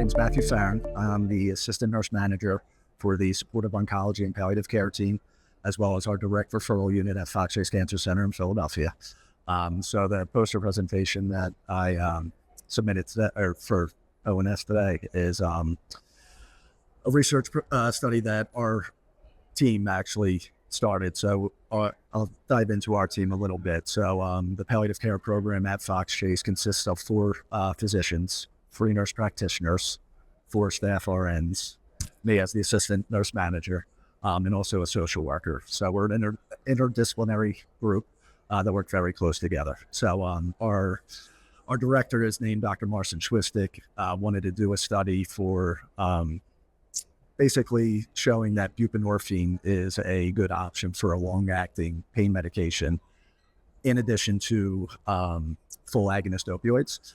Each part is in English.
name's Matthew Farren. I'm the assistant nurse manager for the supportive oncology and palliative care team, as well as our direct referral unit at Fox Chase Cancer Center in Philadelphia. So the poster presentation that I submitted for ONS today is a research study that our team actually started. So I'll dive into our team a little bit. So the palliative care program at Fox Chase consists of 4 physicians, 3 nurse practitioners, 4 staff RNs, me as the assistant nurse manager, and also a social worker. So we're an interdisciplinary group that work very close together. So our director is named Dr. Marcin Chwistek, wanted to do a study for basically showing that buprenorphine is a good option for a long-acting pain medication, in addition to full agonist opioids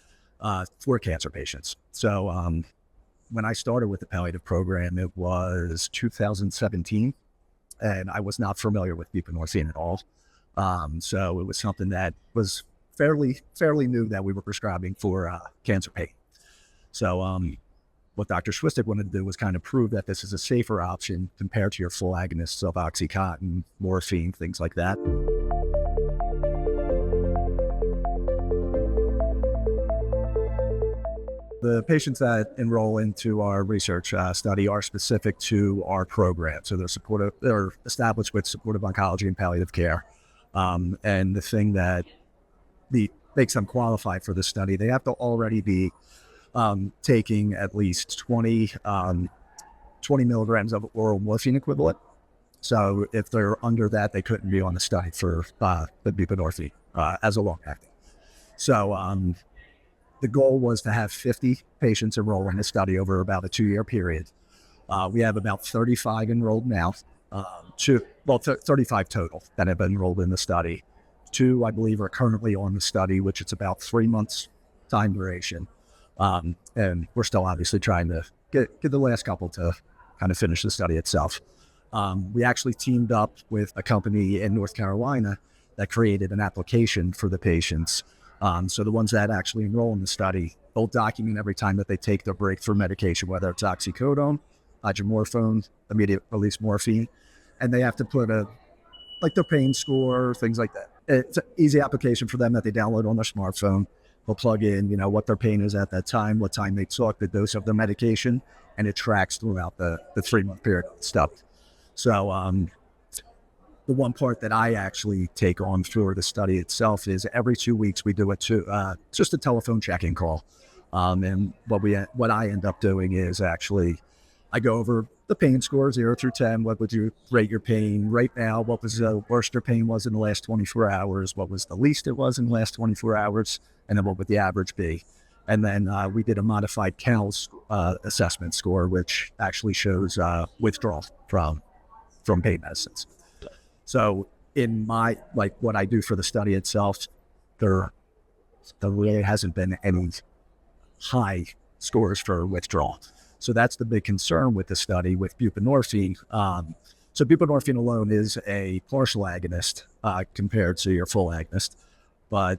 for cancer patients. So when I started with the palliative program, it was 2017, and I was not familiar with buprenorphine at all. So it was something that was fairly new that we were prescribing for cancer pain. So what Dr. Chwistek wanted to do was kind of prove that this is a safer option compared to your full agonists of Oxycontin, morphine, things like that. The patients that enroll into our research study are specific to our program. So they're established with supportive oncology and palliative care. And the thing that makes them qualify for the study, they have to already be taking at least 20 milligrams of oral morphine equivalent. So if they're under that, they couldn't be on the study for the buprenorphine as a long-acting. So the goal was to have 50 patients enroll in the study over about a 2-year period. We have about 35 enrolled now, 35 total that have enrolled in the study. 2, I believe, are currently on the study, which is about 3 months time duration. And we're still obviously trying to get the last couple to kind of finish the study itself. We actually teamed up with a company in North Carolina that created an application for the patients. So the ones that actually enroll in the study, they'll document every time that they take their breakthrough medication, whether it's oxycodone, hydromorphone, immediate release morphine, and they have to put their pain score, things like that. It's an easy application for them that they download on their smartphone. They'll plug in, what their pain is at that time, what time they took, the dose of the medication, and it tracks throughout the 3-month period of stuff. So the one part that I actually take on for the study itself is every 2 weeks we do just a telephone check-in call. And what I end up doing is actually I go over the pain score, 0 through 10. What would you rate your pain right now? What was the worst your pain was in the last 24 hours? What was the least it was in the last 24 hours? And then what would the average be? And then we did a modified CALS assessment score, which actually shows withdrawal from pain medicines. So in what I do for the study itself, there really hasn't been any high scores for withdrawal. So that's the big concern with the study with buprenorphine. So buprenorphine alone is a partial agonist compared to your full agonist. But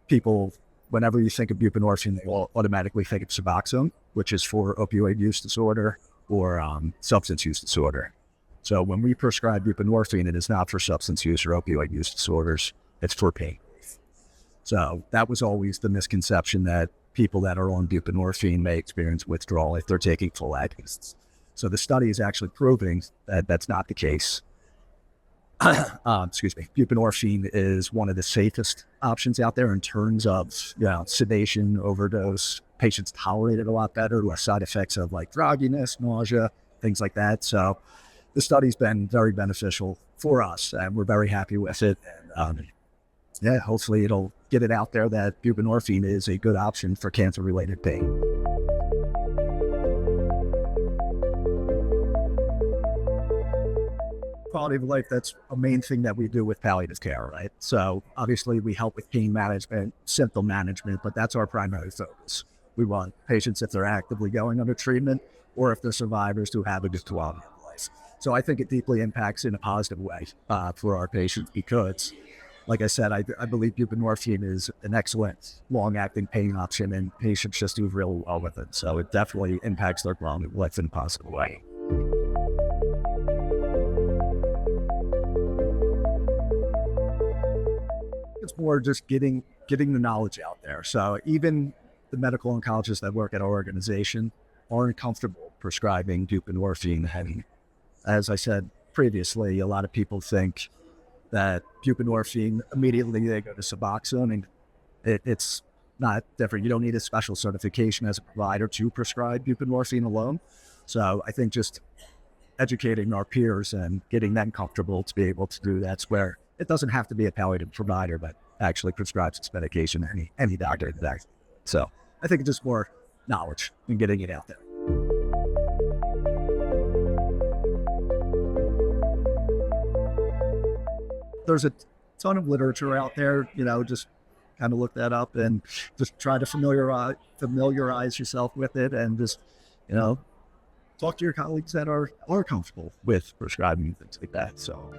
people, whenever you think of buprenorphine, they will automatically think of Suboxone, which is for opioid use disorder or substance use disorder. So when we prescribe buprenorphine, it is not for substance use or opioid use disorders. It's for pain. So that was always the misconception that people that are on buprenorphine may experience withdrawal if they're taking full agonists. So the study is actually proving that that's not the case. Buprenorphine is one of the safest options out there in terms of sedation, overdose. Patients tolerate it a lot better, less side effects of grogginess, nausea, things like that. So the study's been very beneficial for us, and we're very happy with it. And hopefully it'll get it out there that buprenorphine is a good option for cancer-related pain. Quality of life, that's a main thing that we do with palliative care, right? So obviously we help with pain management, symptom management, but that's our primary focus. We want patients, if they're actively going under treatment or if they're survivors, to have a good quality of life. So I think it deeply impacts in a positive way for our patients because like I said, I believe buprenorphine is an excellent long-acting pain option, and patients just do really well with it. So it definitely impacts their quality of life in a positive way. It's more just getting the knowledge out there. So even the medical oncologists that work at our organization aren't comfortable prescribing buprenorphine. And as I said previously, a lot of people think that buprenorphine, immediately they go to Suboxone, and it's not different. You don't need a special certification as a provider to prescribe buprenorphine alone. So I think just educating our peers and getting them comfortable to be able to do that's where it doesn't have to be a palliative provider, but actually prescribes this medication, any doctor. So I think it's just more knowledge and getting it out there. There's a ton of literature out there, just kind of look that up and just try to familiarize yourself with it, and just, talk to your colleagues that are comfortable with prescribing things like that. So